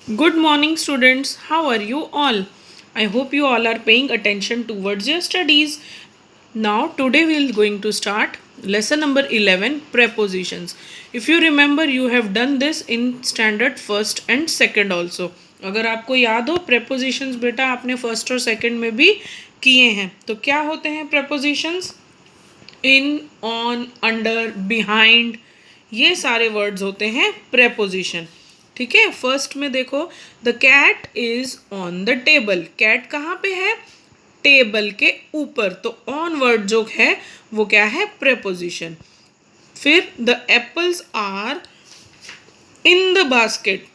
Good morning, students. How are you all? I hope you all are paying attention towards your studies. Now, today we are going to start lesson number 11 prepositions. If you remember, you have done this in standard first and second also. अगर आपको याद हो prepositions बेटा आपने first और second में भी किए हैं तो क्या होते हैं prepositions? In, on, under, behind, ये सारे वर्ड्स होते हैं प्रेपोजिशन. ठीक है, फर्स्ट में देखो, the cat is on the table. Cat कहाँ पे है? टेबल के ऊपर. तो ऑन वर्ड जो है वो क्या है? प्रेपोजिशन. फिर the apples are in the basket.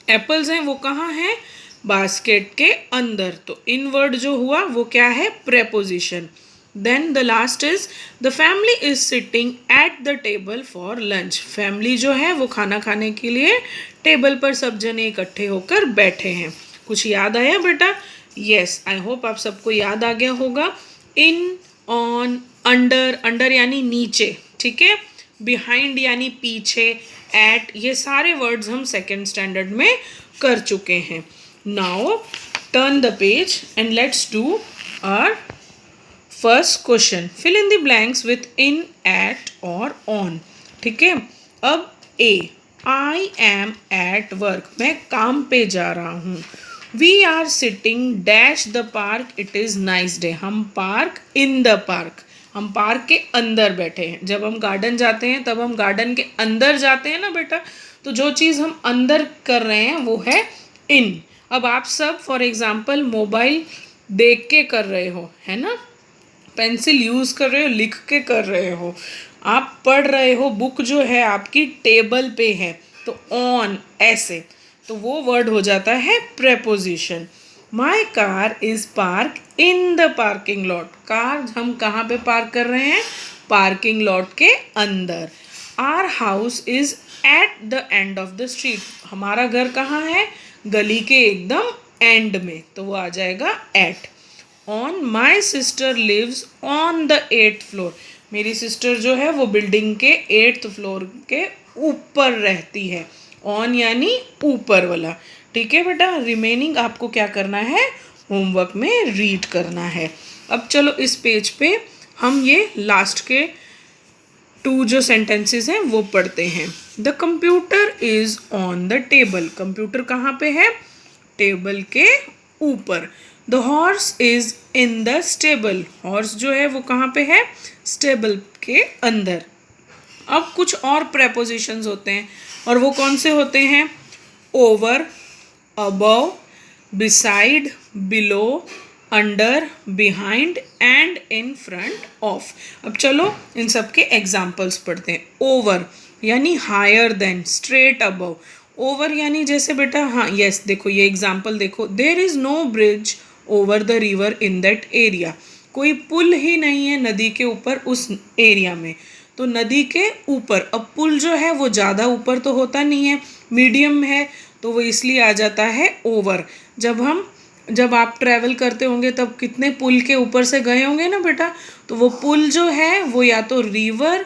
Apples हैं वो कहाँ हैं? बास्केट के अंदर. तो इन वर्ड जो हुआ वो क्या है? Preposition. Then the last is the family is sitting at the table for lunch. Family जो है वो खाना खाने के लिए टेबल पर सब जने इकट्ठे होकर बैठे हैं. कुछ याद आया बेटा? यस, आई होप आप सबको याद आ गया होगा. इन, ऑन, अंडर, अंडर यानी नीचे, ठीक है, बिहाइंड यानी पीछे, एट, ये सारे वर्ड्स हम सेकेंड स्टैंडर्ड में कर चुके हैं. Now turn the page and let's do our first question. Fill in the blanks with in, at और ऑन. ठीक है, अब a, I am at work. मैं काम पे जा रहा हूँ. We are sitting dash the park, it is nice day. हम पार्क इन द पार्क, हम पार्क के अंदर बैठे हैं. जब हम गार्डन जाते हैं तब हम गार्डन के अंदर जाते हैं ना बेटा. तो जो चीज़ हम अंदर कर रहे हैं वो है इन. अब आप सब फॉर एग्जाम्पल मोबाइल देख के कर रहे हो, है ना, पेंसिल यूज़ कर रहे हो, लिख के कर रहे हो, आप पढ़ रहे हो, बुक जो है आपकी टेबल पे है, तो ऑन ऐसे, तो वो वर्ड हो जाता है preposition. My car is park in the parking lot. Car हम कहाँ पे पार्क कर रहे हैं? पार्किंग लॉट के अंदर. Our house is at the end of the street. हमारा घर कहाँ है? गली के एकदम एंड में, तो वो आ जाएगा at. On my sister lives on the 8th floor. मेरी सिस्टर जो है वो बिल्डिंग के 8th फ्लोर के ऊपर रहती है. ऑन यानी ऊपर वाला. ठीक है बेटा, रिमेनिंग आपको क्या करना है? होमवर्क में रीड करना है. अब चलो इस पेज पे हम ये लास्ट के 2 जो सेंटेंसेस हैं वो पढ़ते हैं. The computer is on the table. Computer कहाँ पे है? टेबल के ऊपर. The horse is in the stable. Horse जो है वो कहाँ पे है? स्टेबल के अंदर. अब कुछ और प्रेपोजिशंस होते हैं और वो कौन से होते हैं? Over, above, beside, below, under, behind and in front of. अब चलो इन सब के एग्जाम्पल्स पढ़ते हैं. ओवर यानी higher than, straight above. Over यानी जैसे बेटा, हाँ यस, देखो ये एग्जाम्पल देखो. There is no bridge over the river in that area. कोई पुल ही नहीं है नदी के ऊपर उस एरिया में. तो नदी के ऊपर. अब पुल जो है वो ज़्यादा ऊपर तो होता नहीं है, मीडियम है, तो वो इसलिए आ जाता है ओवर. जब आप ट्रैवल करते होंगे तब कितने पुल के ऊपर से गए होंगे ना बेटा. तो वो पुल जो है वो या तो रिवर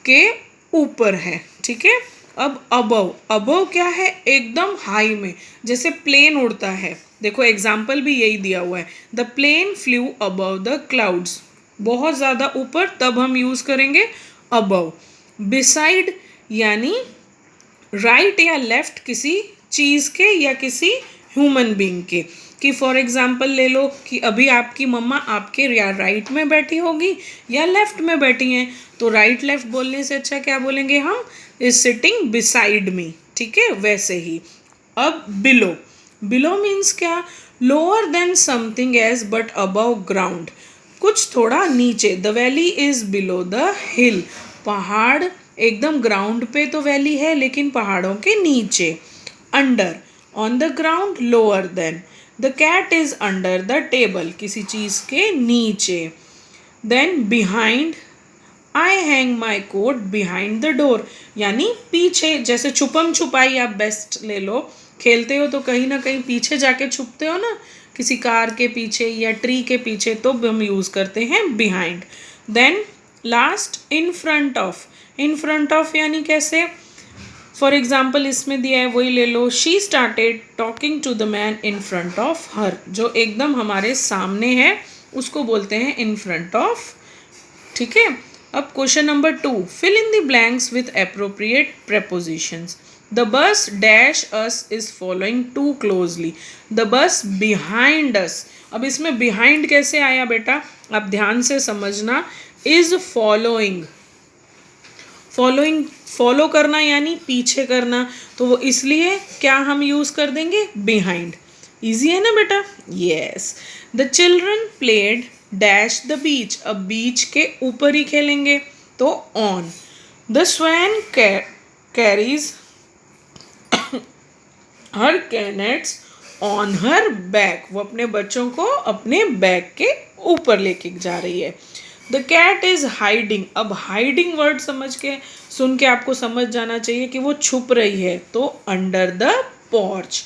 के ऊपर है. ठीक है. अब अबव. अबव क्या है? एकदम हाई में, जैसे प्लेन उड़ता है. देखो एग्जाम्पल भी यही दिया हुआ है. The plane flew above the clouds. बहुत ज़्यादा ऊपर, तब हम यूज़ करेंगे अबव. बिसाइड यानी राइट या लेफ्ट किसी चीज़ के या किसी ह्यूमन बीइंग के. कि फॉर एग्जाम्पल ले लो कि अभी आपकी मम्मा आपके या राइट में बैठी होगी या लेफ्ट में बैठी हैं. तो राइट लेफ्ट बोलने से अच्छा क्या बोलेंगे हम? Is sitting beside me. ठीक है, वैसे ही. अब बिलो. बिलो मीन्स क्या? Lower than something as but above ground. कुछ थोड़ा नीचे. The valley is below the hill. पहाड़ एकदम ग्राउंड पे तो वैली है लेकिन पहाड़ों के नीचे. Under. On the ground, lower than. The cat is under the table. किसी चीज़ के नीचे. Then behind. I hang my coat behind the door. यानी पीछे, जैसे छुपम छुपाई आप बेस्ट ले लो. खेलते हो तो कहीं ना कहीं पीछे जाके छुपते हो ना, किसी कार के पीछे या ट्री के पीछे, तो हम यूज़ करते हैं behind. Then last in front of. In front of यानी कैसे? फॉर एग्जाम्पल इसमें दिया है वही ले लो, she started talking to the man in front of her, जो एकदम हमारे सामने है उसको बोलते हैं इन फ्रंट ऑफ। ठीक है, अब question number 2, fill in the blanks with appropriate prepositions. The bus dash us is following too closely, the bus behind us. अब इसमें बिहाइंड कैसे आया बेटा, आप ध्यान से समझना। इज फॉलोइंग, फॉलोइंग फॉलो करना यानी पीछे करना, तो वो इसलिए क्या हम यूज कर देंगे, बिहाइंड। इजी है ना बेटा, yes. The children played dash the beach, अब बीच के ऊपर ही खेलेंगे तो on. The swan carries her cygnets on her back, वो अपने बच्चों को अपने बैक के ऊपर लेके जा रही है। द कैट इज हाइडिंग, अब हाइडिंग वर्ड समझ के सुन के आपको समझ जाना चाहिए कि वो छुप रही है, तो under the porch.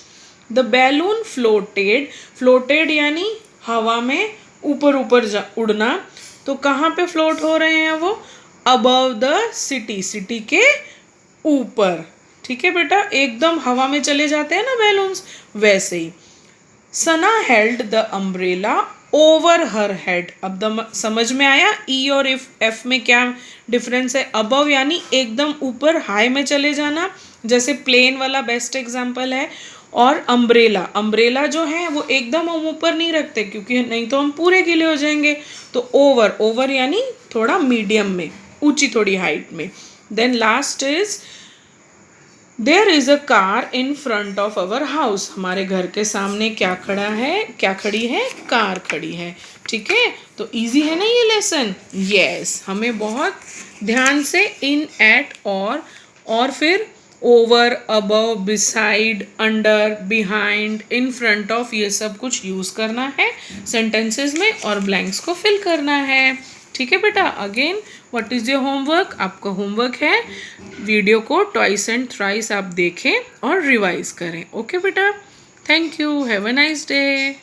The balloon floated, floated यानी हवा में ऊपर ऊपर उड़ना, तो कहाँ पे फ्लोट हो रहे हैं वो, अबव द सिटी, सिटी के ऊपर। ठीक है बेटा, एकदम हवा में चले जाते हैं ना बैलून्स, वैसे ही। Sana held the umbrella over her head, अब समझ में आया ई और एफ में क्या डिफरेंस है। अबव यानी एकदम ऊपर, हाई में चले जाना, जैसे प्लेन वाला बेस्ट एग्जांपल है। और अम्ब्रेला, अम्ब्रेला जो है वो एकदम हम ऊपर नहीं रखते क्योंकि नहीं तो हम पूरे गीले हो जाएंगे, तो ओवर, ओवर यानी थोड़ा मीडियम में, ऊंची थोड़ी हाइट में। Then last is there is a car in front of our house, हमारे घर के सामने क्या खड़ा है, क्या खड़ी है, कार खड़ी है। ठीक है, तो इजी है ना ये लेसन, यस। हमें बहुत ध्यान से इन, एट, और फिर over, above, beside, under, behind, in front of, ये सब कुछ यूज करना है सेंटेंसेस में और ब्लैंक्स को फिल करना है। ठीक है बेटा, again what is your homework, आपका होमवर्क है वीडियो को ट्वाइस एंड थ्राइस आप देखें और रिवाइज करें। ओके बेटा, thank you, have a nice day.